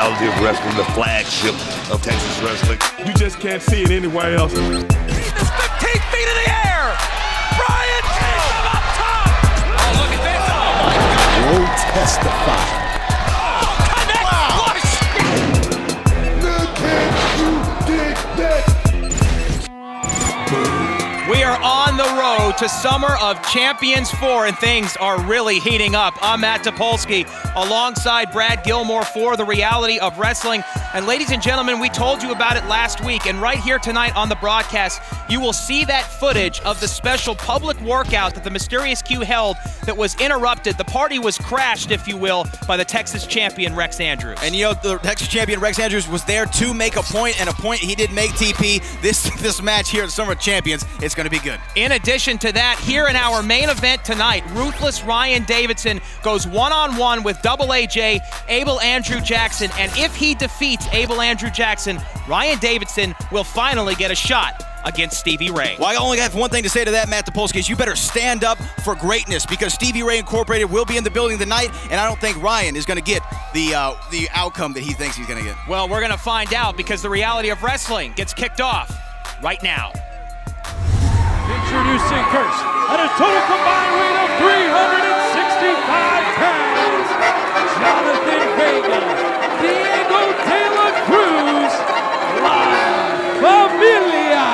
reality of wrestling, the flagship of Texas wrestling. You just can't see it anywhere else. He's 15 feet in the air. Brian takes him up top. Oh, look at this. Oh, my God. Will testify. Connect. Wow. Look at you dig that. We are on the road to Summer of Champions 4, and things are really heating up. I'm Matt Topolsky alongside Brad Gilmore for The Reality of Wrestling. And ladies and gentlemen, we told you about it last week, and right here tonight on the broadcast, you will see that footage of the special public workout that the Mysterious Q held that was interrupted. The party was crashed, if you will, by the Texas champion Rex Andrews. And you know, the Texas champion Rex Andrews was there to make a point, and a point he did make, TP. This match here at Summer of Champions, it's going to be good. In addition to that, here in our main event tonight, Ruthless Ryan Davidson goes one-on-one with Double AJ, Abel Andrew Jackson, and if he defeats Abel Andrew Jackson, Ryan Davidson will finally get a shot against Stevie Ray. Well, I only have one thing to say to that, Matt Topolsky, is you better stand up for greatness, because Stevie Ray Incorporated will be in the building tonight, and I don't think Ryan is going to get the outcome that he thinks he's going to get. Well, we're going to find out, because the Reality of Wrestling gets kicked off right now. Introducing first, at a total combined weight of 365 pounds, Jonathan Vega, Diego De La Cruz, La Familia.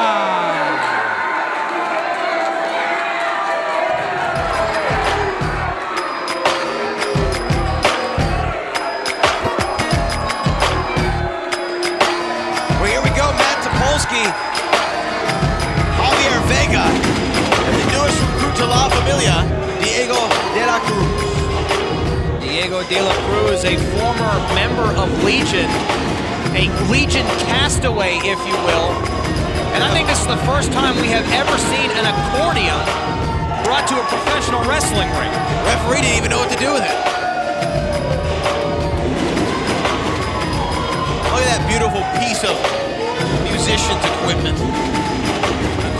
Well, here we go, Matt Topolsky. Javier Vega, and the newest recruit to La Familia, Diego De La Cruz. Diego De La Cruz, a former member of Legion, a Legion castaway, if you will. And I think this is the first time we have ever seen an accordion brought to a professional wrestling ring. Referee didn't even know what to do with it. Look at that beautiful piece of musician's equipment.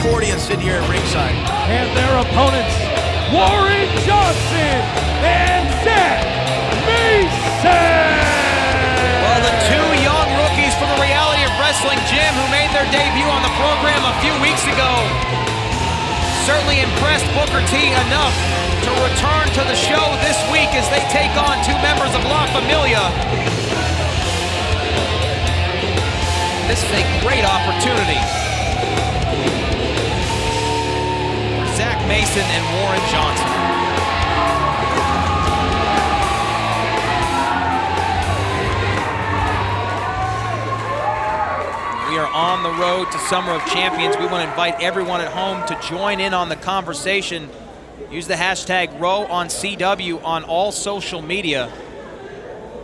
Accordion sitting here at ringside. And their opponents, Warren Johnson and Zach Mason. Well, the two young rookies from the Reality of Wrestling gym who made their debut on the program a few weeks ago certainly impressed Booker T enough to return to the show this week as they take on two members of La Familia. This is a great opportunity. Zach Mason and Warren Johnson. We are on the road to Summer of Champions. We want to invite everyone at home to join in on the conversation. Use the hashtag RowOnCW on all social media.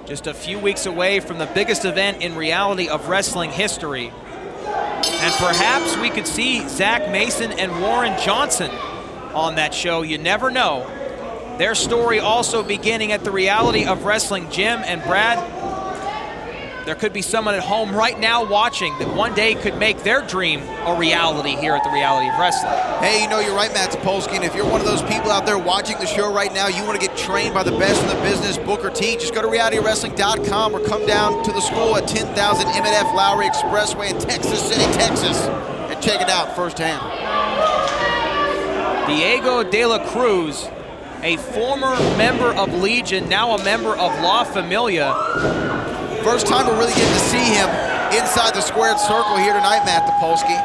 Just a few weeks away from the biggest event in Reality of Wrestling history. And perhaps we could see Zach Mason and Warren Johnson on that show. You never know. Their story also beginning at the Reality of Wrestling gym. And Brad, there could be someone at home right now watching that one day could make their dream a reality here at the Reality of Wrestling. Hey, you know, you're right, Matt Topolsky, and if you're one of those people out there watching the show right now, you want to get trained by the best in the business, Booker T, just go to realitywrestling.com or come down to the school at 10,000 M&F Lowry Expressway in Texas City, Texas, and check it out firsthand. Diego De La Cruz, a former member of Legion, now a member of La Familia. First time we're really getting to see him inside the squared circle here tonight, Matt Topolsky.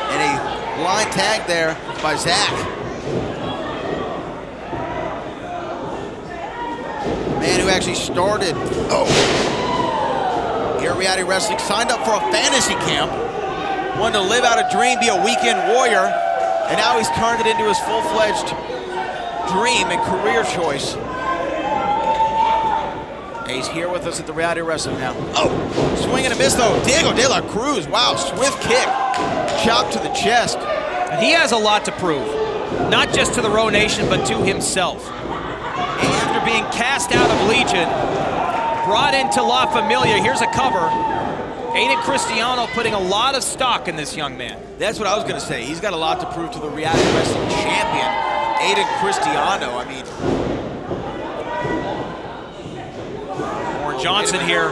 And a blind tag there by Zach. Man who actually started here at Reality Wrestling, signed up for a fantasy camp, wanted to live out a dream, be a weekend warrior, and now he's turned it into his full-fledged dream and career choice. He's here with us at the Reality Wrestling now. Oh, swing and a miss though. Diego De La Cruz, wow, swift kick. Chop to the chest. And he has a lot to prove, not just to the Row Nation, but to himself. After being cast out of Legion, brought into La Familia, here's a cover. Aiden Cristiano putting a lot of stock in this young man. That's what I was gonna say. He's got a lot to prove to the Reality Wrestling champion, Aiden Cristiano. I mean, Warren Johnson here.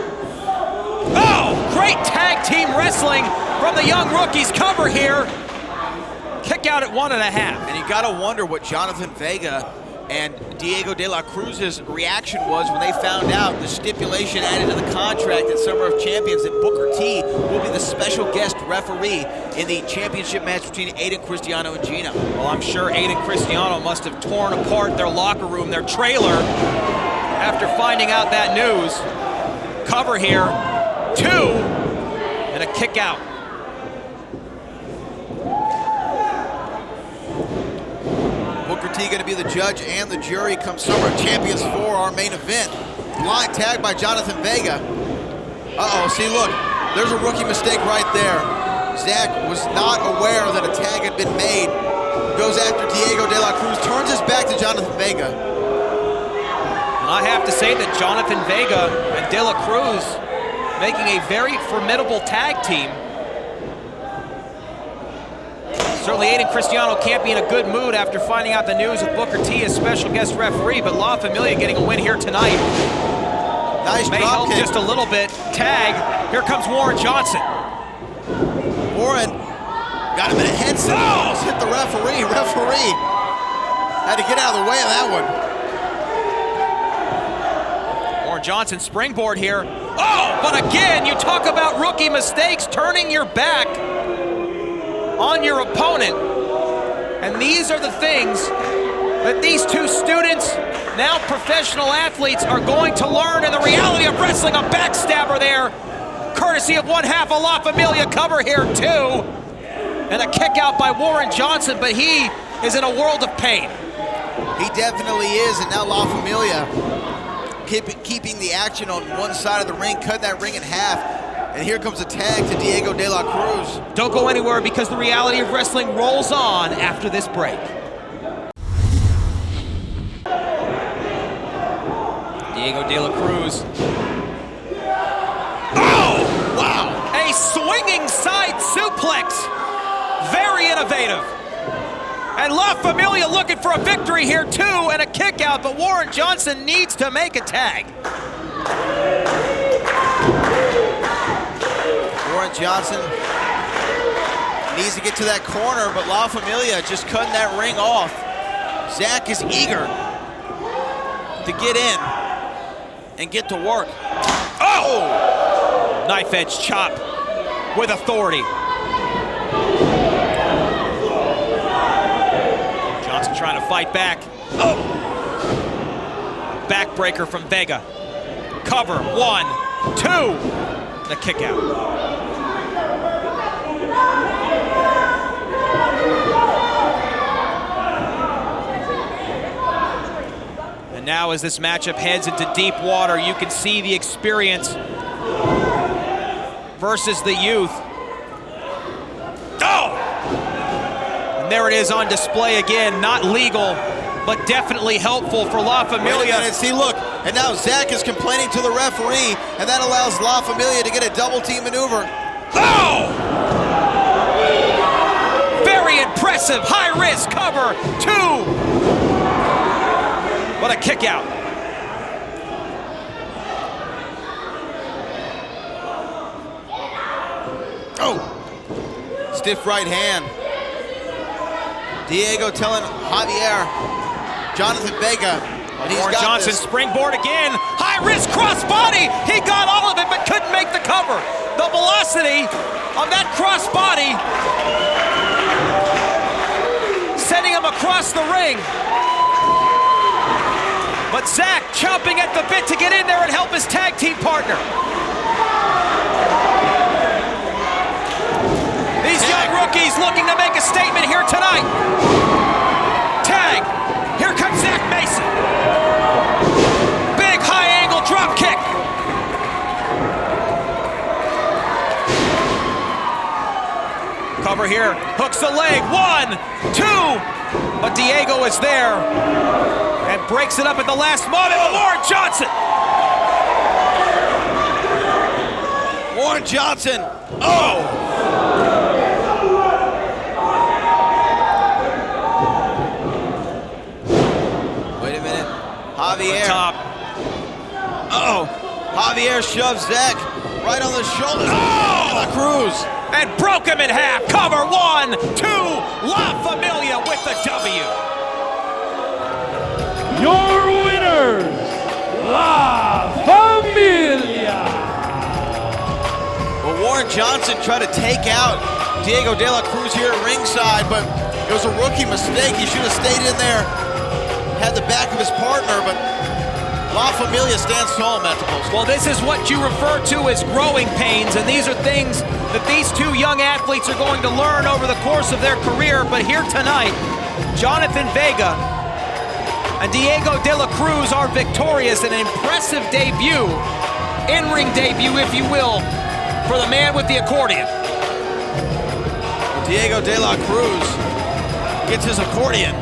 Oh, great tag team wrestling from the young rookies. Cover here. Kick out at 1.5. And you gotta wonder what Jonathan Vega and Diego De La Cruz's reaction was when they found out the stipulation added to the contract at Summer of Champions that Booker T will be the special guest referee in the championship match between Aiden Cristiano and Gino. Well, I'm sure Aiden Cristiano must have torn apart their locker room, their trailer, after finding out that news. Cover here, 2, and a kick out. Booker T going to be the judge and the jury come Summer of Champions 4, our main event. Blind tag by Jonathan Vega. Uh-oh, see, look, there's a rookie mistake right there. Zach was not aware that a tag had been made. Goes after Diego De La Cruz, turns his back to Jonathan Vega. And I have to say that Jonathan Vega and De La Cruz making a very formidable tag team. Certainly Aiden Cristiano can't be in a good mood after finding out the news of Booker T as special guest referee, but La Familia getting a win here tonight. Nice May drop help kick. just a little bit. Tag, here comes Warren Johnson. Warren got him in a headset. Almost hit the referee. Referee had to get out of the way of that one. Warren Johnson springboard here. Oh, but again, you talk about rookie mistakes, turning your back on your opponent. And these are the things that these two students, now professional athletes, are going to learn in the reality of wrestling. A backstabber there, courtesy of 1/2 of La Familia. Cover here, 2. And a kick out by Warren Johnson, but he is in a world of pain. He definitely is, and now La Familia keeping the action on one side of the ring, cut that ring in half. And here comes a tag to Diego De La Cruz. Don't go anywhere because the reality of wrestling rolls on after this break. Diego De La Cruz. Oh! Wow! A swinging side suplex. Very innovative. And La Familia looking for a victory here too, and a kick out, but Warren Johnson needs to make a tag. Warren Johnson needs to get to that corner, but La Familia just cutting that ring off. Zach is eager to get in and get to work. Oh! Knife edge chop with authority. Johnson trying to fight back. Oh! Backbreaker from Vega. Cover, 1, 2, and a kick out. And now as this matchup heads into deep water, you can see the experience versus the youth. Oh! And there it is on display again, not legal, but definitely helpful for La Familia. Wait a minute, see, look, and now Zach is complaining to the referee, and that allows La Familia to get a double team maneuver. Oh! Very impressive, high risk cover, 2. What a kick out. Oh! Stiff right hand. Diego telling Javier, Jonathan Vega, and he's Warren got Johnson this. springboard again. High risk crossbody. He got all of it, but couldn't make the cover. The velocity of that crossbody sending him across the ring. But Zach chomping at the bit to get in there and help his tag team partner. These young rookies looking to make a statement here tonight. Tag. Here comes Zach Mason. Big high angle drop kick. Cover here. Hooks the leg. 1, 2. But Diego is there and breaks it up at the last moment. Warren Johnson. Warren Johnson. Oh! Wait a minute. Javier. Top. Uh-oh. Javier shoves Zach right on the shoulders. De La Cruz. And broke him in half. Cover 1, 2. La Familia with the W. Your winners, La Familia. Well, Warren Johnson tried to take out Diego De La Cruz here at ringside, but it was a rookie mistake. He should have stayed in there, had the back of his partner, but La Familia stands tall, Matt DePolsky. Well, this is what you refer to as growing pains, and these are things that these two young athletes are going to learn over the course of their career. But here tonight, Jonathan Vega and Diego De La Cruz are victorious. An impressive debut, in-ring debut, if you will, for the man with the accordion. Diego De La Cruz gets his accordion.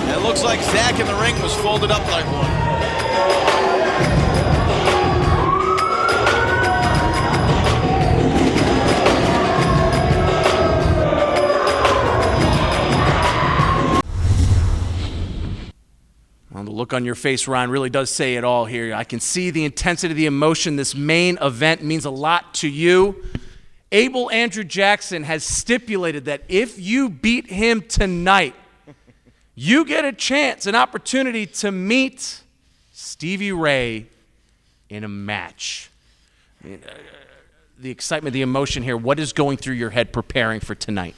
It looks like Zach in the ring was folded up like one. Well, the look on your face, Ryan, really does say it all here. I can see the intensity of the emotion. This main event means a lot to you. Abel Andrew Jackson has stipulated that if you beat him tonight, you get a chance, an opportunity to meet Stevie Ray in a match. I mean, the excitement, the emotion here, what is going through your head preparing for tonight?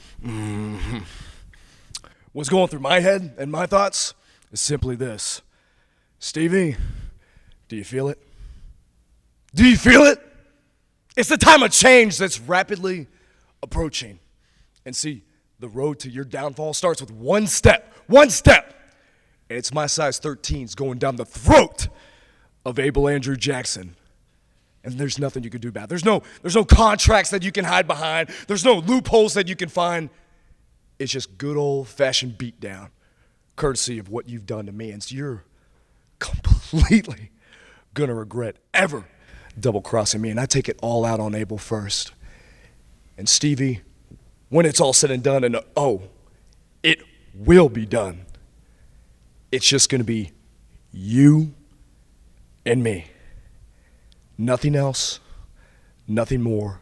What's going through my head and my thoughts is simply this. Stevie, do you feel it? Do you feel it? It's the time of change that's rapidly approaching. And see, the road to your downfall starts with one step. One step. And it's my size 13s going down the throat of Abel Andrew Jackson. And there's nothing you can do about it. There's no contracts that you can hide behind. There's no loopholes that you can find. It's just good old-fashioned beatdown, courtesy of what you've done to me. And so you're completely gonna regret ever double-crossing me. And I take it all out on Abel first. And Stevie, when it's all said and done, and it will be done, it's just gonna be you and me. Nothing else, nothing more.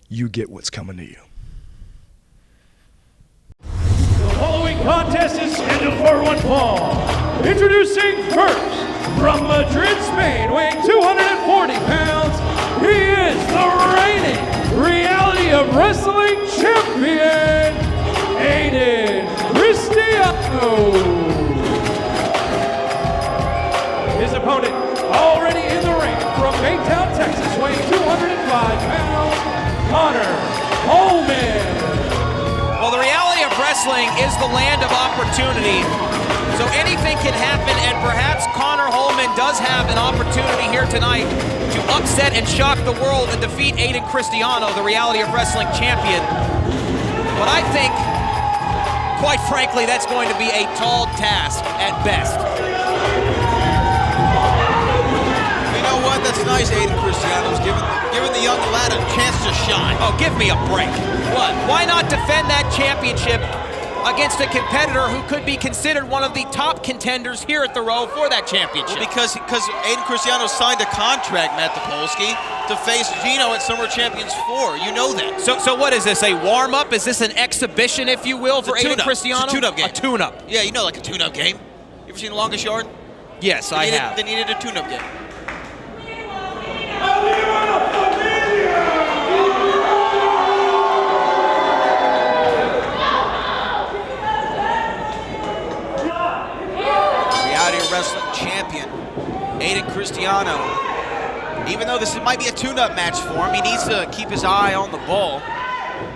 You get what's coming to you. The following contest is scheduled for one fall. Introducing first, from Madrid, Spain, weighing 240 pounds, he is the reigning Reality of Wrestling champion, Aiden Cristiano. His opponent, already in the ring, from Baytown, Texas, weighing 205 pounds, Connor Holman. Well, the reality of wrestling is the land of opportunity. So anything can happen, and perhaps Connor Holman does have an opportunity here tonight to upset and shock the world and defeat Aiden Cristiano, the Reality of Wrestling champion. But I think, quite frankly, that's going to be a tall task at best. You know what? That's nice, Aiden Cristiano's giving the young lad a chance to shine. Oh, give me a break. What? Why not defend that championship against a competitor who could be considered one of the top contenders here at the Row for that championship? Well, because Aiden Cristiano signed a contract, Matt DePolsky, to face Gino at Summer Champions 4. You know that. So what is this, a warm-up? Is this an exhibition, if you will, for Aiden Cristiano? It's a tune-up game. A tune-up. Yeah, you know, like a tune-up game. You ever seen The Longest Yard? Yes, I have. They needed a tune-up game. Wrestling champion, Aiden Cristiano. Even though this might be a tune-up match for him, he needs to keep his eye on the ball.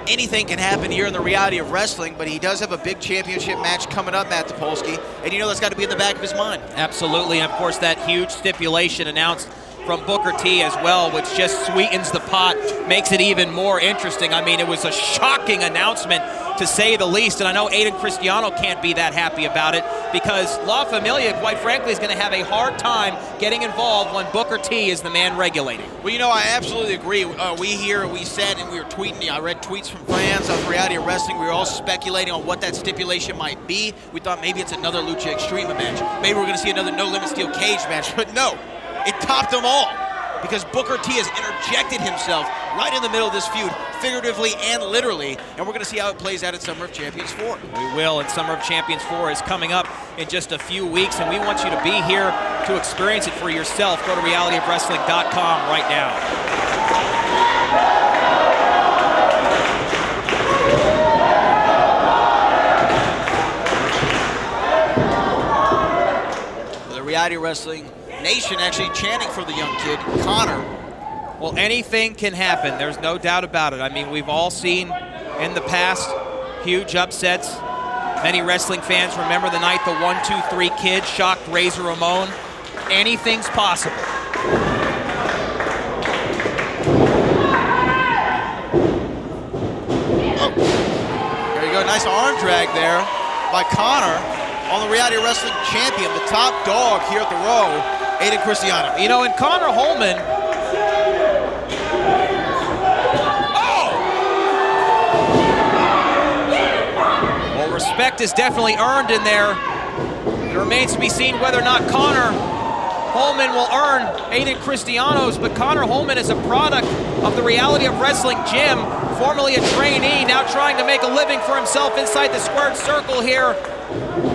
Anything can happen here in the Reality of Wrestling, but he does have a big championship match coming up, Matt DePolsky, and you know that's got to be in the back of his mind. Absolutely, and of course that huge stipulation announced from Booker T as well, which just sweetens the pot, makes it even more interesting. I mean, it was a shocking announcement, to say the least, and I know Aiden Cristiano can't be that happy about it, because La Familia, quite frankly, is going to have a hard time getting involved when Booker T is the man regulating. Well, you know, I absolutely agree. We said, and we were tweeting, I read tweets from fans of Reality of Wrestling. We were all speculating on what that stipulation might be. We thought maybe it's another Lucha Extrema match. Maybe we're going to see another No Limit Steel Cage match, but no, it topped them all, because Booker T has interjected himself right in the middle of this feud, figuratively and literally, and we're going to see how it plays out at Summer of Champions 4. We will, and Summer of Champions 4 is coming up in just a few weeks, and we want you to be here to experience it for yourself. Go to realityofwrestling.com right now. The Reality Wrestling Nation actually chanting for the young kid, Connor. Well, anything can happen. There's no doubt about it. I mean, we've all seen in the past huge upsets. Many wrestling fans remember the night the 1-2-3 Kid shocked Razor Ramon. Anything's possible. Oh. There you go, nice arm drag there by Connor on the Reality Wrestling champion, the top dog here at the Row, Aiden Cristiano. You know, and Connor Holman, respect is definitely earned in there. It remains to be seen whether or not Connor Holman will earn Aiden Cristiano's, but Connor Holman is a product of the Reality of Wrestling gym, formerly a trainee, now trying to make a living for himself inside the squared circle here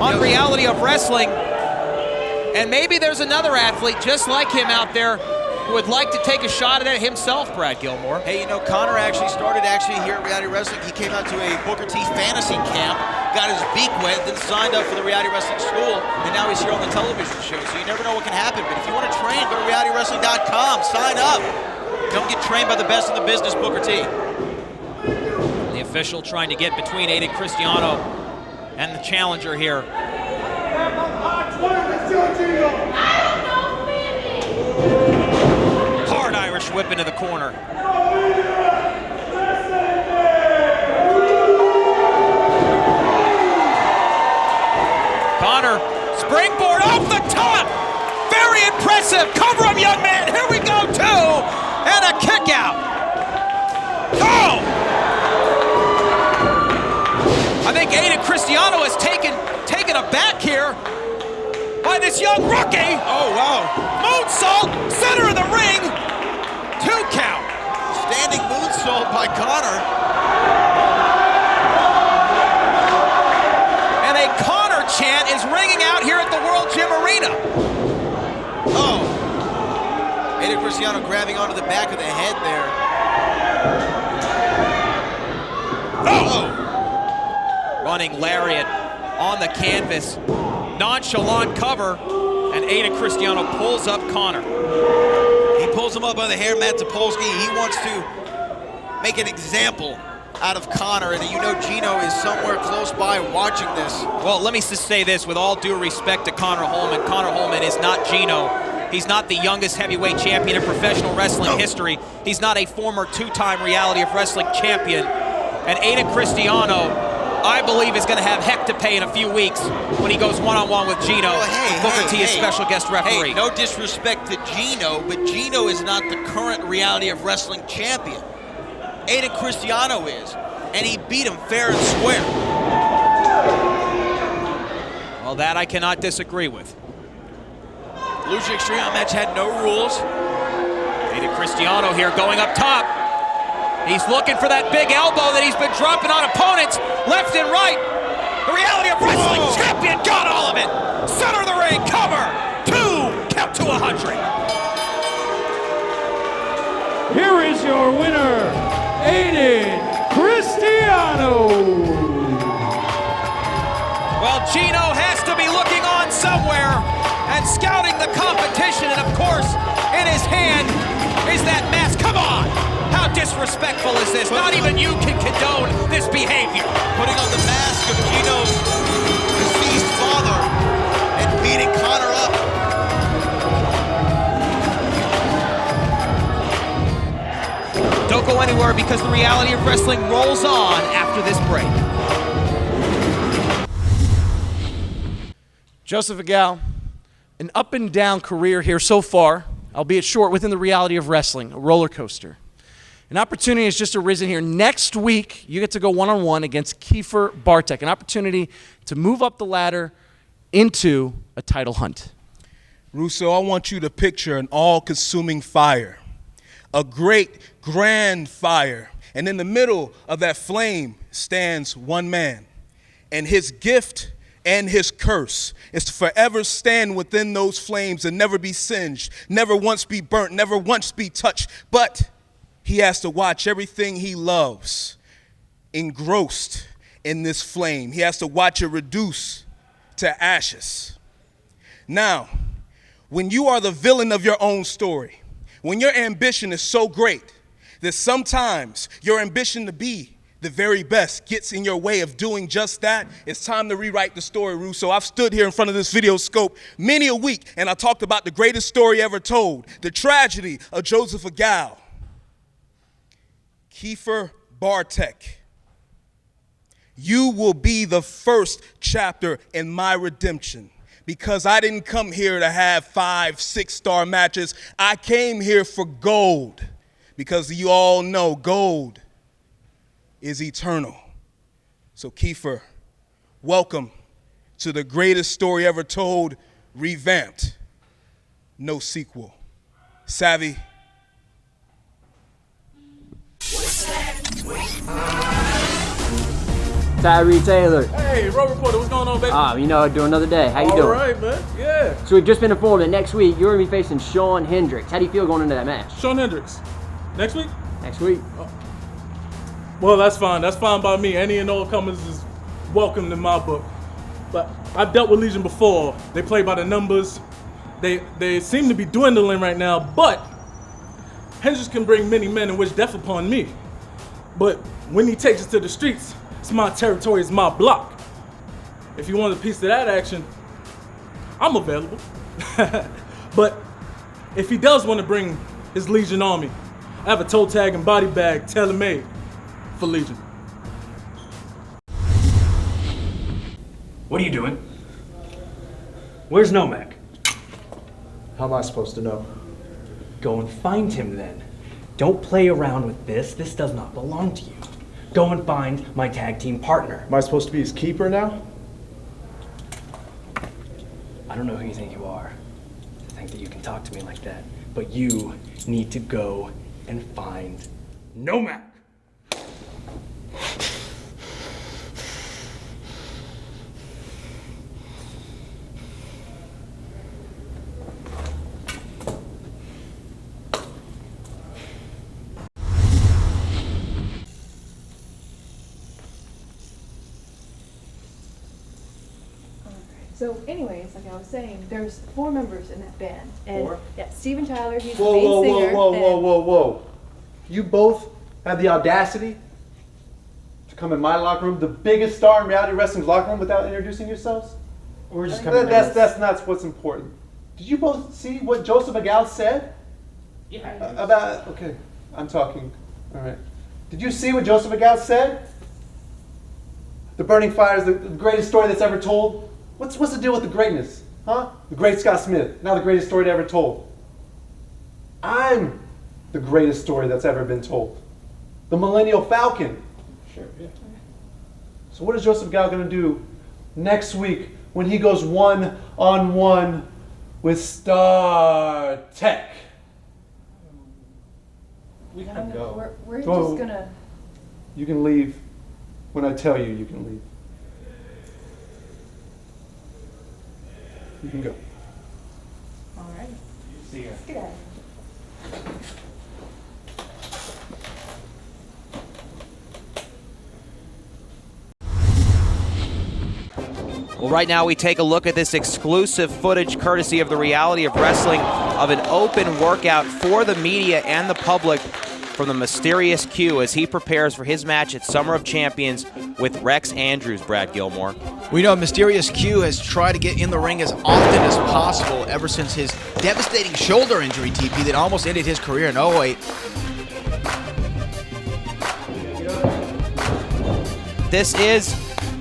on Reality of Wrestling. And maybe there's another athlete just like him out there who would like to take a shot at it himself, Brad Gilmore. Hey, you know, Connor actually started here at Reality Wrestling. He came out to a Booker T fantasy camp, got his beak wet, then signed up for the Reality Wrestling School, and now he's here on the television show. So you never know what can happen. But if you want to train, go to realitywrestling.com, sign up. Come get trained by the best in the business, Booker T. The official trying to get between Aiden Cristiano and the challenger here. Hard Irish whip into the corner. Connor, springboard off the top. Very impressive. Cover him, young man. Here we go, too. And a kick out. Oh! I think Aiden Cristiano has taken a back here by this young rookie. Oh, wow. Moonsault, center of the ring. 2 count. Standing moonsault by Connor. And a Connor chant is ringing out here at the World Gym Arena. Oh. Aiden Cristiano grabbing onto the back of the head there. Oh! Running lariat on the canvas. Nonchalant cover, and Aiden Cristiano pulls up Connor. He pulls him up by the hair, Matt Topolsky. He wants to make an example out of Connor, and you know Gino is somewhere close by watching this. Well, let me just say this, with all due respect to Connor Holman. Connor Holman is not Gino. He's not the youngest heavyweight champion in professional wrestling history. He's not a former 2-time Reality of Wrestling champion. And Aiden Cristiano, I believe, is going to have heck to pay in a few weeks when he goes one-on-one with Gino. Booker T is special guest referee. Hey, no disrespect to Gino, but Gino is not the current Reality of Wrestling champion. Aiden Cristiano is, and he beat him fair and square. Well, that I cannot disagree with. Lucha Extreme match had no rules. Aiden Cristiano here going up top. He's looking for that big elbow that he's been dropping on opponents left and right. The Reality of Wrestling champion got all of it. Center of the ring, cover. 2, count to 100. Here is your winner, Aiden Cristiano. Well, Gino has to be looking on somewhere and scouting the competition, and of course, in his hand is that mask. Come on! How disrespectful is this? Not even you can condone this behavior. Putting on the mask of Gino's deceased father and beating Connor up. go anywhere because the reality of wrestling rolls on after this break. Joseph Agal, an up and down career here so far, albeit short within the reality of wrestling, a roller coaster. An opportunity has just arisen here. Next week, you get to go one-on-one against Kiefer Bartek, an opportunity to move up the ladder into a title hunt. Russo, I want you to picture an all-consuming fire, a great, grand fire, and in the middle of that flame stands one man, and his gift and his curse is to forever stand within those flames and never be singed, never once be burnt, never once be touched, but he has to watch everything he loves engrossed in this flame. He has to watch it reduce to ashes. Now, when you are the villain of your own story, when your ambition is so great that sometimes your ambition to be the very best gets in your way of doing just that, it's time to rewrite the story, Russo. I've stood here in front of this video scope many a week, and I talked about the greatest story ever told, the tragedy of Joseph Agal. Kiefer Bartek, you will be the first chapter in my redemption, because I didn't come here to have 5, 6-star matches. I came here for gold, because you all know gold is eternal. So Kiefer, welcome to the greatest story ever told, revamped, no sequel. Savvy? Tyree Taylor. Hey, Robert Porter, what's going on, baby? You know, do another day. How you doing? All right, man. Yeah. So we've just been informed that next week you're going to be facing Shawn Hendricks. How do you feel going into that match? Shawn Hendricks. Next week? Next week. Well, that's fine. That's fine by me. Any and all comers is welcome in my book. But I've dealt with Legion before. They play by the numbers. They seem to be dwindling right now, but Hendricks can bring many men and wish death upon me. But when he takes us to the streets, it's my territory, it's my block. If you want a piece of that action, I'm available. But if he does want to bring his Legion army, I have a toe tag and body bag tailor-made for Legion. What are you doing? Where's Nomak? How am I supposed to know? Go and find him then. Don't play around with this. This does not belong to you. Go and find my tag team partner. Am I supposed to be his keeper now? I don't know who you think you are to think that you can talk to me like that, but you need to go and find Nomak. So anyways, like I was saying, there's 4 members in that band. And 4? yeah, Steven Tyler, he's Whoa, the main whoa, singer. whoa. You both have the audacity to come in my locker room, the biggest star in reality wrestling's locker room, without introducing yourselves? We're just coming. That's not what's important. Did you both see what Joseph Agal said? Yeah. About, okay, I'm talking, all right. Did you see what Joseph Agal said? The Burning Fire is the greatest story that's ever told. What's the deal with the greatness, huh? The great Scott Smith, now the greatest story ever told. I'm the greatest story that's ever been told. The Millennial Falcon. Sure, yeah. So what is Joseph Agal going to do next week when he goes one-on-one with Star Tech? We can go. We're just gonna... You can leave when I tell you can leave. You can go. All right. See ya. Get out of here. Well, right now we take a look at this exclusive footage courtesy of the reality of wrestling of an open workout for the media and the public from the mysterious Q as he prepares for his match at Summer of Champions with Rex Andrews, Brad Gilmore. We know Mysterious Q has tried to get in the ring as often as possible ever since his devastating shoulder injury, TP, that almost ended his career in 08. this is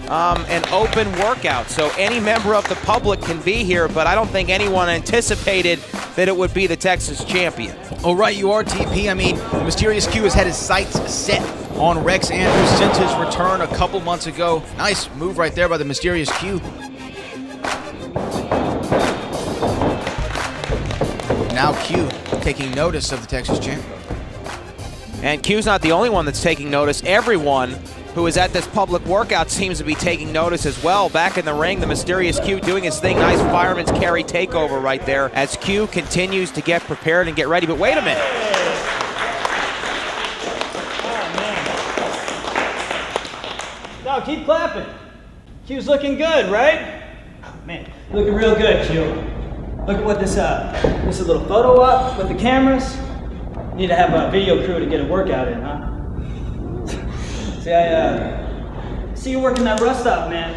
an open workout, so any member of the public can be here, but I don't think anyone anticipated that it would be the Texas champion. Oh, right, you are, TP. I mean, the Mysterious Q has had his sights set on Rex Andrews since his return a couple months ago. Nice move right there by the Mysterious Q. Now Q taking notice of the Texas champ. And Q's not the only one that's taking notice. Everyone who is at this public workout seems to be taking notice as well. Back in the ring, the Mysterious Q doing his thing. Nice fireman's carry takeover right there as Q continues to get prepared and get ready. But wait a minute. No, keep clapping. Q's looking good, right? Oh, man, looking real good, Q. Look at what this is a little photo op with the cameras. Need to have a video crew to get a workout in, huh? See, I see you working that rust up, man.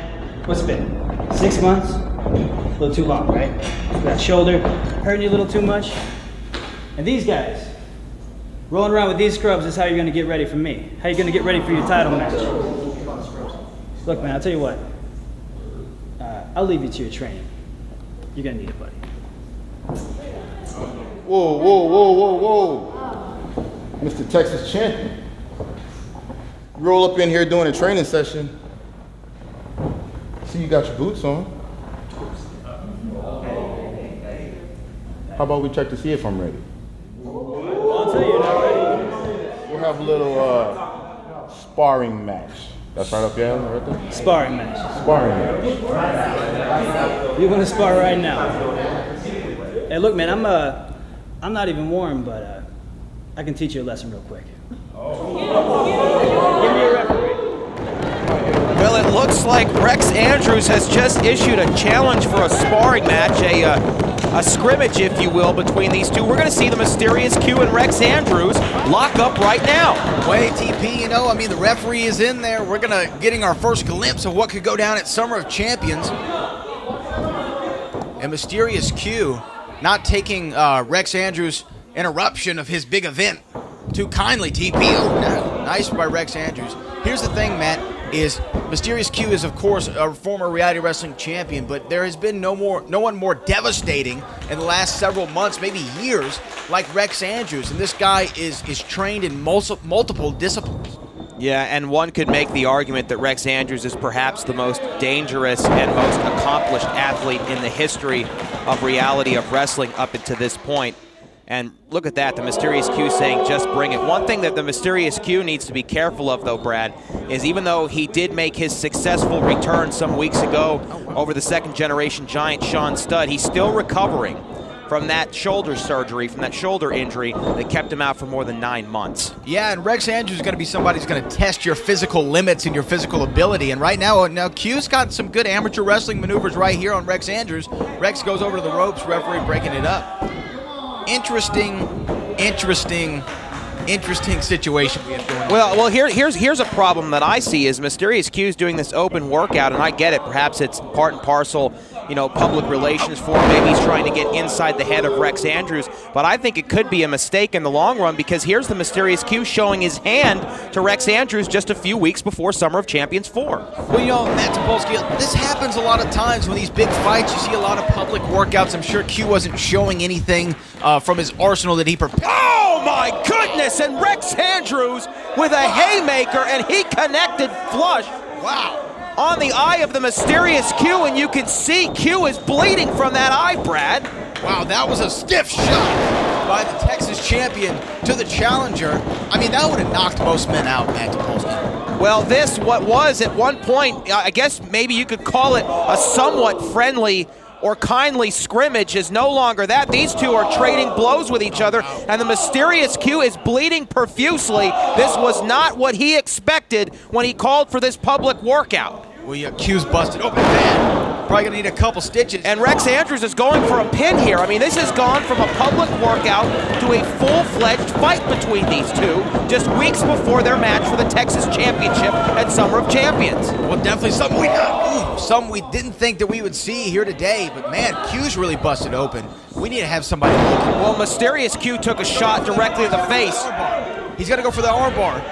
What's it been? 6 months? A little too long, right? That shoulder hurting you a little too much? And these guys, rolling around with these scrubs is how you're gonna get ready for me. How you gonna get ready for your title match. Look, man, I'll tell you what. I'll leave you to your training. You're gonna need it, buddy. Whoa, whoa, whoa, whoa, whoa. Mr. Texas Champion. Roll up in here doing a training session. See, you got your boots on. How about we check to see if I'm ready? I'll tell you, you're not ready. We'll have a little sparring match. That's right up there, right there? Sparring match. Sparring match. You want to spar right now? Hey, look, man, I'm not even warm, but I can teach you a lesson real quick. Give me a referee. Well, it looks like Rex Andrews has just issued a challenge for a sparring match, a scrimmage, if you will, between these two. We're going to see the Mysterious Q and Rex Andrews lock up right now. Wait, TP, you know, I mean, the referee is in there. We're getting our first glimpse of what could go down at Summer of Champions. And Mysterious Q not taking Rex Andrews' interruption of his big event too kindly, TP. Oh, nice by Rex Andrews. Here's the thing, Matt, is Mysterious Q is, of course, a former reality wrestling champion, but there has been no one more devastating in the last several months, maybe years, like Rex Andrews. And this guy is trained in multiple disciplines. Yeah, and one could make the argument that Rex Andrews is perhaps the most dangerous and most accomplished athlete in the history of reality of wrestling up until this point. And look at that, the Mysterious Q saying, just bring it. One thing that the Mysterious Q needs to be careful of, though, Brad, is even though he did make his successful return some weeks ago over the second-generation giant Sean Studd, he's still recovering from that shoulder surgery, from that shoulder injury that kept him out for more than 9 months. Yeah, and Rex Andrews is going to be somebody who's going to test your physical limits and your physical ability. And right now Q's got some good amateur wrestling maneuvers right here on Rex Andrews. Rex goes over to the ropes, referee breaking it up. Interesting situation we have going on. Well, here's a problem that I see is Mysterious Q's doing this open workout, and I get it. Perhaps it's part and parcel, public relations for him. Maybe he's trying to get inside the head of Rex Andrews, but I think it could be a mistake in the long run because here's the Mysterious Q showing his hand to Rex Andrews just a few weeks before Summer of Champions 4. Well, Matt Topolsky, this happens a lot of times when these big fights, you see a lot of public workouts. I'm sure Q wasn't showing anything from his arsenal that he prepared. Oh my goodness, and Rex Andrews with a haymaker, and he connected flush. Wow. On the eye of the Mysterious Q, and you can see Q is bleeding from that eye, Brad. Wow, that was a stiff shot by the Texas champion to the challenger. I mean, that would have knocked most men out, Matt Topolsky. Well, what was at one point, I guess maybe you could call it a somewhat friendly or kindly scrimmage, is no longer that. These two are trading blows with each other, and the Mysterious Q is bleeding profusely. This was not what he expected when he called for this public workout. Well, yeah, Q's busted open bad. Probably gonna need a couple stitches. And Rex Andrews is going for a pin here. I mean, this has gone from a public workout to a full-fledged fight between these two just weeks before their match for the Texas Championship at Summer of Champions. Well, definitely something we didn't think that we would see here today, but man, Q's really busted open. We need to have somebody looking. Well, Mysterious Q took a shot directly to the face. He's gonna go for the armbar.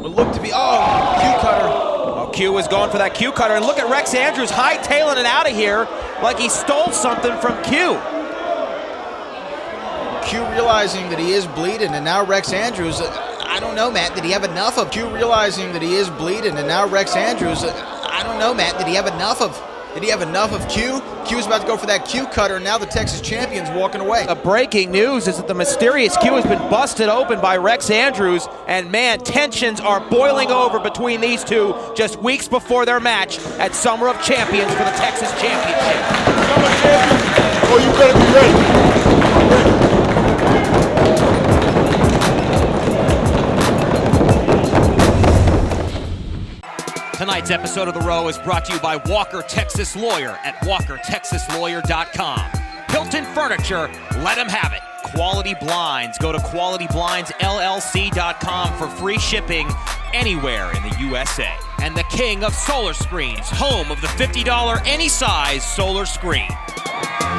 What looked to be, Q cutter. Oh, Q is going for that Q cutter, and look at Rex Andrews hightailing it out of here like he stole something from Q. Q realizing that he is bleeding, and now Rex Andrews, I don't know, Matt, did he have enough of Q realizing that he is bleeding, and now Rex Andrews, I don't know, Matt, did he have enough of Q? Q's about to go for that Q cutter, and now the Texas champion's walking away. The breaking news is that the mysterious Q has been busted open by Rex Andrews, and man, tensions are boiling over between these two just weeks before their match at Summer of Champions for the Texas Championship. Oh, you better be ready. Tonight's episode of The Row is brought to you by Walker Texas Lawyer at WalkerTexasLawyer.com. Hilton Furniture, let them have it. Quality Blinds, go to QualityBlindsLLC.com for free shipping anywhere in the USA. And the king of solar screens, home of the $50 any size solar screen.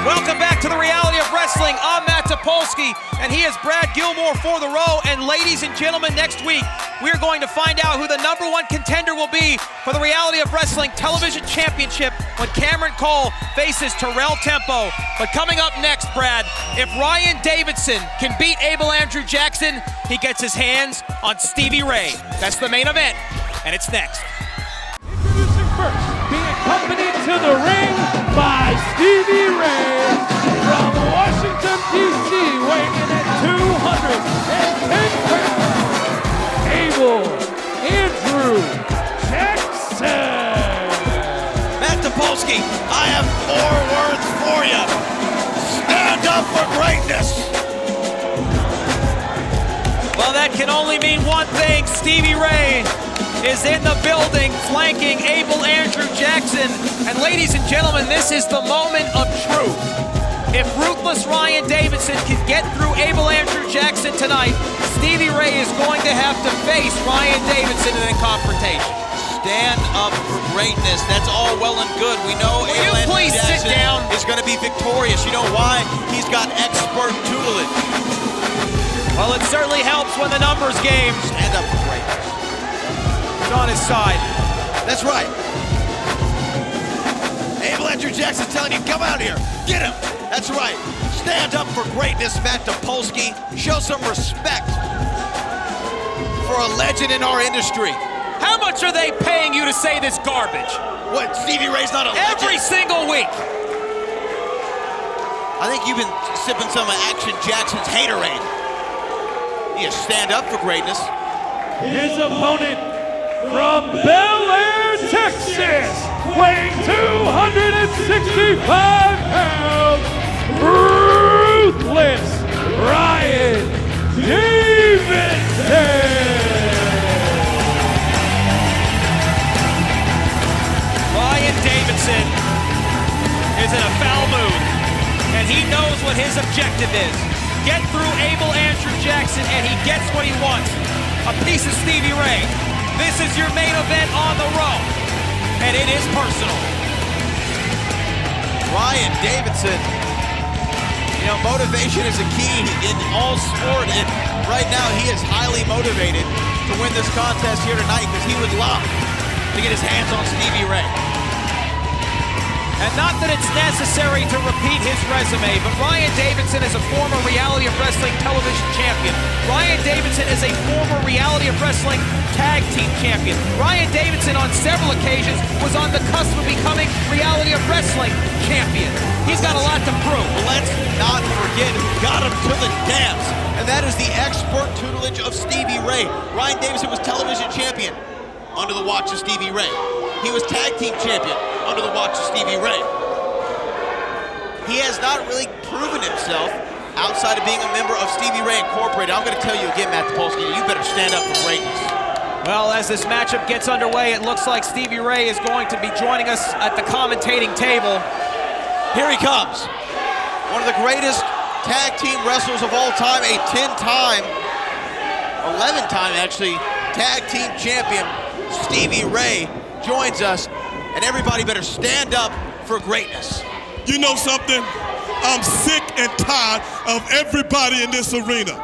Welcome back to the Reality of Wrestling. I'm Matt Topolsky, and he is Brad Gilmore for The Row. And ladies and gentlemen, next week, we're going to find out who the #1 contender will be for the Reality of Wrestling Television Championship when Cameron Cole faces Terrell Tempo. But coming up next, Brad, if Ryan Davidson can beat Abel Andrew Jackson, he gets his hands on Stevie Ray. That's the main event, and it's next. Introducing first, being accompanied to the ring by Stevie Ray from Washington, D.C., weighing in at 210 pounds, Abel Andrew Jackson. Matt Topolsky, I have 4 words for you. Stand up for greatness. Well, that can only mean one thing. Stevie Ray is in the building, flanking Abel Andrew Jackson. And ladies and gentlemen, this is the moment of truth. If ruthless Ryan Davidson can get through Abel Andrew Jackson tonight, Stevie Ray is going to have to face Ryan Davidson in a confrontation. Stand up for greatness. That's all well and good. We know Abel Andrew Jackson is going to be victorious. You know why? He's got expert tutelage. Well, it certainly helps when the numbers game. Stand up for greatness. On his side. That's right. Abel Andrew Jackson's telling you, come out here, get him. That's right. Stand up for greatness, Matt Topolsky. Show some respect for a legend in our industry. How much are they paying you to say this garbage? What, Stevie Ray's not a legend? Every single week. I think you've been sipping some of Action Jackson's haterade. You stand up for greatness. His opponent from Bel Air, Texas, weighing 265 pounds, ruthless Ryan Davidson. Ryan Davidson is in a foul mood, and he knows what his objective is. Get through Abel Andrew Jackson, and he gets what he wants. A piece of Stevie Ray. This is your main event on The Row, and it is personal. Ryan Davidson, you know, motivation is a key in all sport, and right now he is highly motivated to win this contest here tonight because he would love to get his hands on Stevie Ray. And not that it's necessary to repeat his resume, but Ryan Davidson is a former Reality of Wrestling television champion. Ryan Davidson is a former Reality of Wrestling tag team champion. Ryan Davidson on several occasions was on the cusp of becoming Reality of Wrestling champion. He's got a lot to prove. Let's not forget who got him to the dance, and that is the expert tutelage of Stevie Ray. Ryan Davidson was television champion under the watch of Stevie Ray. He was tag team champion under the watch of Stevie Ray. He has not really proven himself outside of being a member of Stevie Ray Incorporated. I'm going to tell you again, Matt Topolsky, you better stand up for greatness. Well, as this matchup gets underway, it looks like Stevie Ray is going to be joining us at the commentating table. Here he comes. One of the greatest tag team wrestlers of all time, a 10-time, 11-time actually, tag team champion, Stevie Ray, joins us, and everybody better stand up for greatness. You know something? I'm sick and tired of everybody in this arena.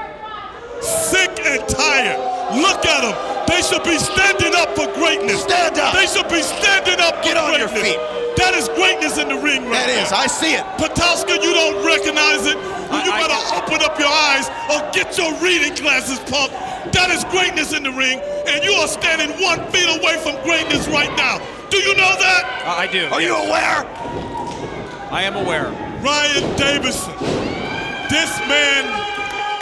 Sick and tired. Look at them. They should be standing up for greatness. Stand up. They should be standing up for Get on your greatness. feet. That is greatness in the ring right That is. now. I see it. Patowska, you don't recognize it. You better open up your eyes or get your reading glasses, punk. That is greatness in the ring, and you are standing 1 feet away from greatness right now. Do you know that? I do. Are you aware? I am aware. Ryan Davidson, this man,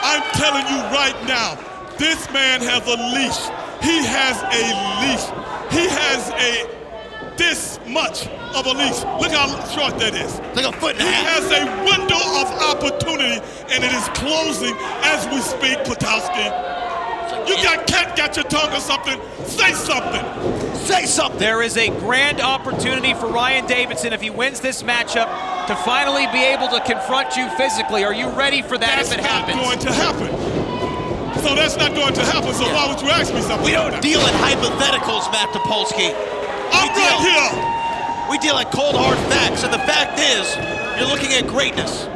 I'm telling you right now, this man has a leash. He has a leash. He has this much of a leash. Look how short that is. Like a foot and a half. He has a window of opportunity, and it is closing as we speak, Patowski. You got your tongue or something. Say something. Say something. There is a grand opportunity for Ryan Davidson if he wins this matchup to finally be able to confront you physically. Are you ready for that if it happens? That's not going to happen. So that's not going to happen, so why would you ask me something? We don't deal in hypotheticals, Matt Topolsky. I'm right here. We deal in cold, hard facts, and the fact is, you're looking at greatness.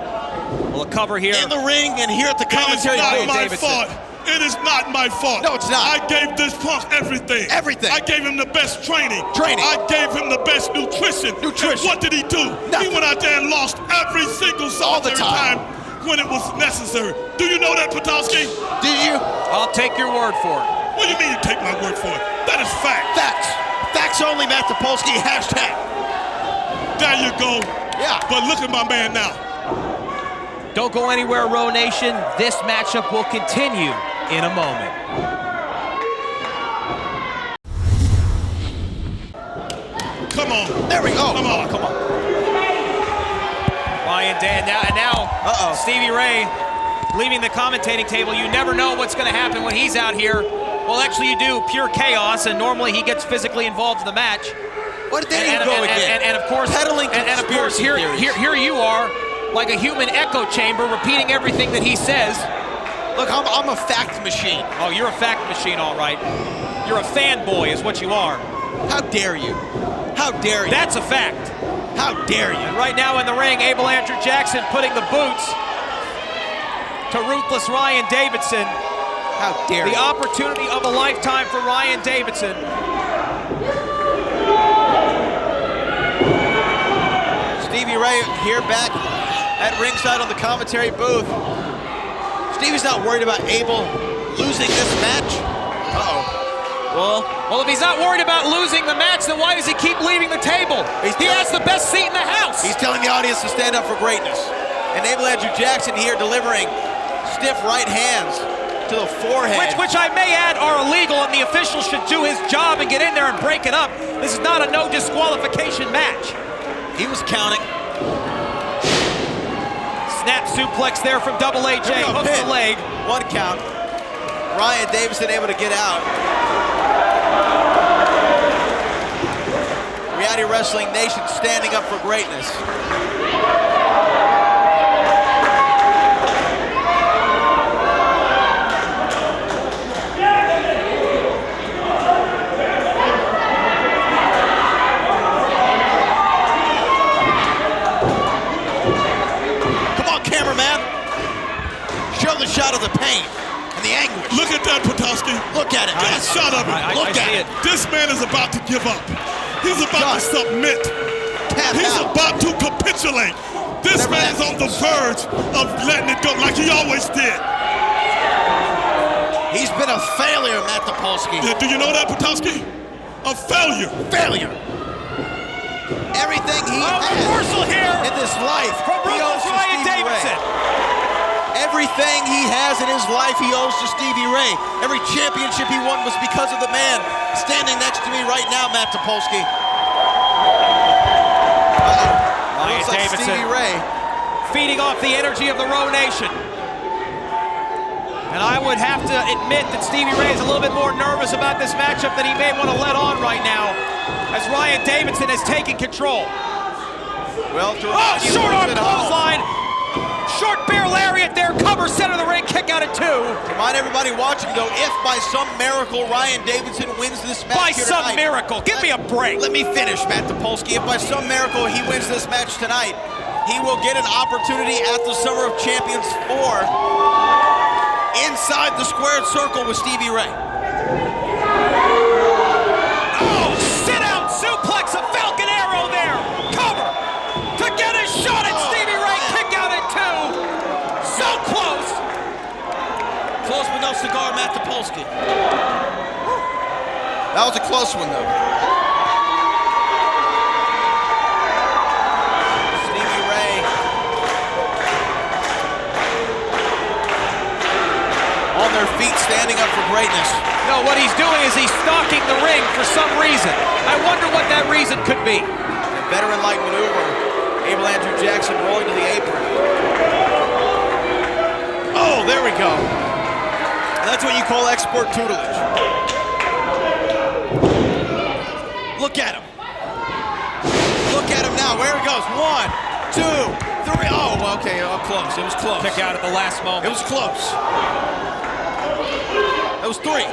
Well, a cover here. In the ring and here at the commentary. It is not my fault. It is not my fault. No, it's not. I gave this punk everything. Everything. I gave him the best training. Training. I gave him the best nutrition. Nutrition. And what did he do? Nothing. He went out there and lost every single solitary time when it was necessary. Do you know that, Patowski? Did you? I'll take your word for it. What do you mean you take my word for it? That is fact. Facts. Facts only, Matt Topolsky. Hashtag. There you go. Yeah. But look at my man now. Don't go anywhere, Row Nation. This matchup will continue in a moment. Come on. There we go. Come on. Come on. Ryan Dan now Stevie Ray leaving the commentating table. You never know what's going to happen when he's out here. Well, actually, you do. Pure chaos, and normally he gets physically involved in the match. What did they go again? And of course, peddling and of course, conspiracy theories. here you are, like a human echo chamber, repeating everything that he says. Look, I'm a fact machine. Oh, you're a fact machine, all right. You're a fanboy, is what you are. How dare you? How dare you? That's a fact. How dare you? And right now in the ring, Abel Andrew Jackson putting the boots to ruthless Ryan Davidson. How dare you? The opportunity of a lifetime for Ryan Davidson. Stevie Ray here back at ringside on the commentary booth. Stevie's not worried about Abel losing this match. Well, if he's not worried about losing the match, then why does he keep leaving the table? He has the best seat in the house. He's telling the audience to stand up for greatness. And Abel Andrew Jackson here delivering stiff right hands to the forehead. Which I may add are illegal, and the official should do his job and get in there and break it up. This is not a no disqualification match. He was counting. Snap suplex there from Double AJ, hooks the leg. 1 count. Ryan Davidson able to get out. Reality Wrestling Nation standing up for greatness. The shot of the pain and the anguish. Look at that, Patowski. Look at it. Get a shot of it. Look at it. This man is about to give up. He's about to submit. He's about to capitulate. This man is on the verge of letting it go like he always did. He's been a failure, Matt Topolsky. Yeah, do you know that, Patowski? A failure. Failure. Everything he has reversal here in this life from ruthless Ryan Davidson. Everything he has in his life he owes to Stevie Ray. Every championship he won was because of the man standing next to me right now, Matt Topolsky. Ryan Looks like Davidson Stevie Ray feeding off the energy of the Row Nation. And I would have to admit that Stevie Ray is a little bit more nervous about this matchup than he may want to let on right now, as Ryan Davidson has taken control. Well, short arm clothesline. Short bear lariat there, cover center of the ring, kick out at 2. Remind everybody watching, though, if by some miracle Ryan Davidson wins this match by here some tonight, miracle, give me a break. Let me finish, Matt Topolsky. If by some miracle he wins this match tonight, he will get an opportunity at the Summer of Champions 4 inside the squared circle with Stevie Ray. Oh, sit-out suplex, a Falcon Arrow there. Cover to get a shot at Stevie Ray. Kick out at 2. So close. Close but no cigar, Matt Topolsky. That was a close one, though. Stevie Ray. On their feet, standing up for greatness. No, what he's doing is he's stalking the ring for some reason. I wonder what that reason could be. A veteran-like maneuver. Abel Andrew Jackson rolling to the apron. Oh, there we go. That's what you call expert tutelage. Look at him. Look at him now. Where it goes. 1, 2, 3. Oh, okay. Oh, close. It was close. Kick out at the last moment. It was close. That was 3.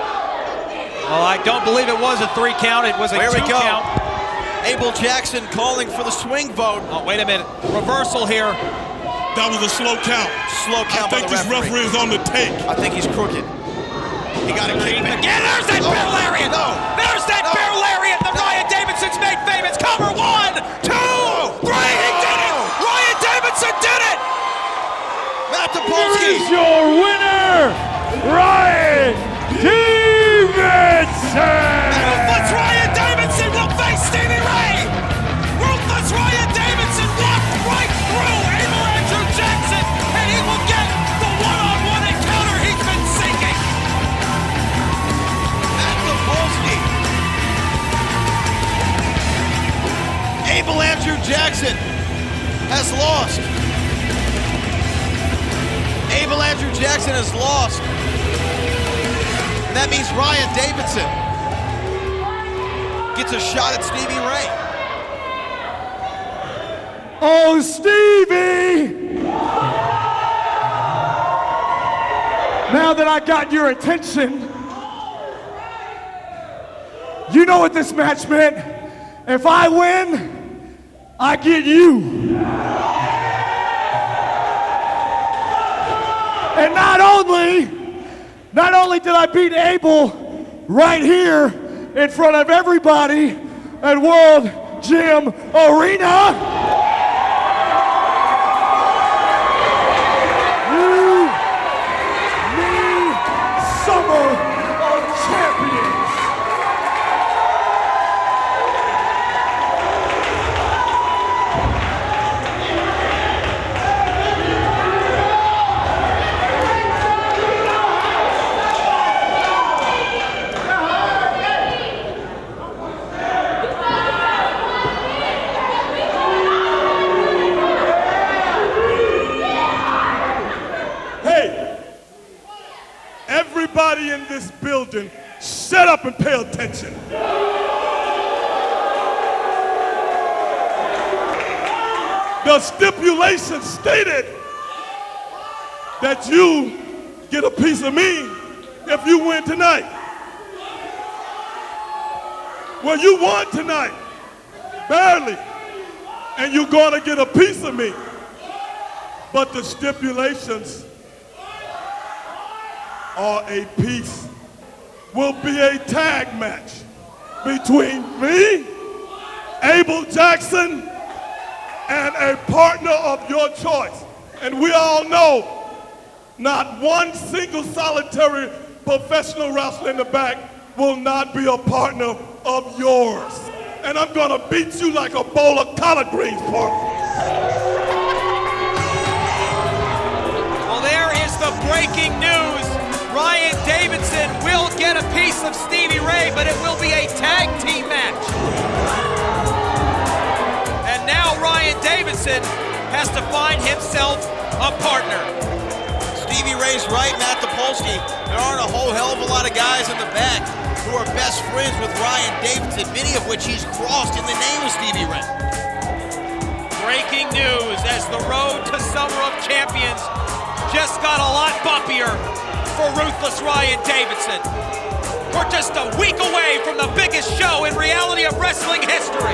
Well, I don't believe it was a 3 count. It was a 2 count. Abel Jackson calling for the swing vote. Oh, wait a minute. Reversal here. That was a slow count. Slow count. I think this referee is on the take. I think he's crooked. He got a kick back. Again, there's that bear lariat. There's that bear lariat that Ryan Davidson's made famous. Cover 1, 2, 3. He did it. Ryan Davidson did it. Matt Topolsky. Here's your winner, Ryan Davidson. Ruthless Ryan Davidson will face Stevie Ray. Ruthless Ryan Davidson walked right through Abel Andrew Jackson, and he will get the one-on-one encounter he's been seeking. Matt Topolsky. Abel Andrew Jackson has lost. Abel Andrew Jackson has lost. And that means Ryan Davidson gets a shot at Stevie Ray. Oh, Stevie! Now that I got your attention, you know what this match meant. If I win, I get you. And not only did I beat Abel right here in front of everybody at World Gym Arena, you need Summer of Champions. Everybody in this building, shut up and pay attention. The stipulation stated that you get a piece of me if you win tonight. Well, you won tonight, barely, and you're gonna get a piece of me. But the stipulations or a piece will be a tag match between me, Abel Jackson, and a partner of your choice. And we all know not one single solitary professional wrestler in the back will not be a partner of yours. And I'm gonna beat you like a bowl of collard greens, partner. Well, there is the breaking news. Ryan Davidson will get a piece of Stevie Ray, but it will be a tag team match. And now Ryan Davidson has to find himself a partner. Stevie Ray's right, Matt Topolsky. There aren't a whole hell of a lot of guys in the back who are best friends with Ryan Davidson, many of which he's crossed in the name of Stevie Ray. Breaking news as the road to Summer of Champions just got a lot bumpier for Ruthless Ryan Davidson. We're just a week away from the biggest show in reality of wrestling history.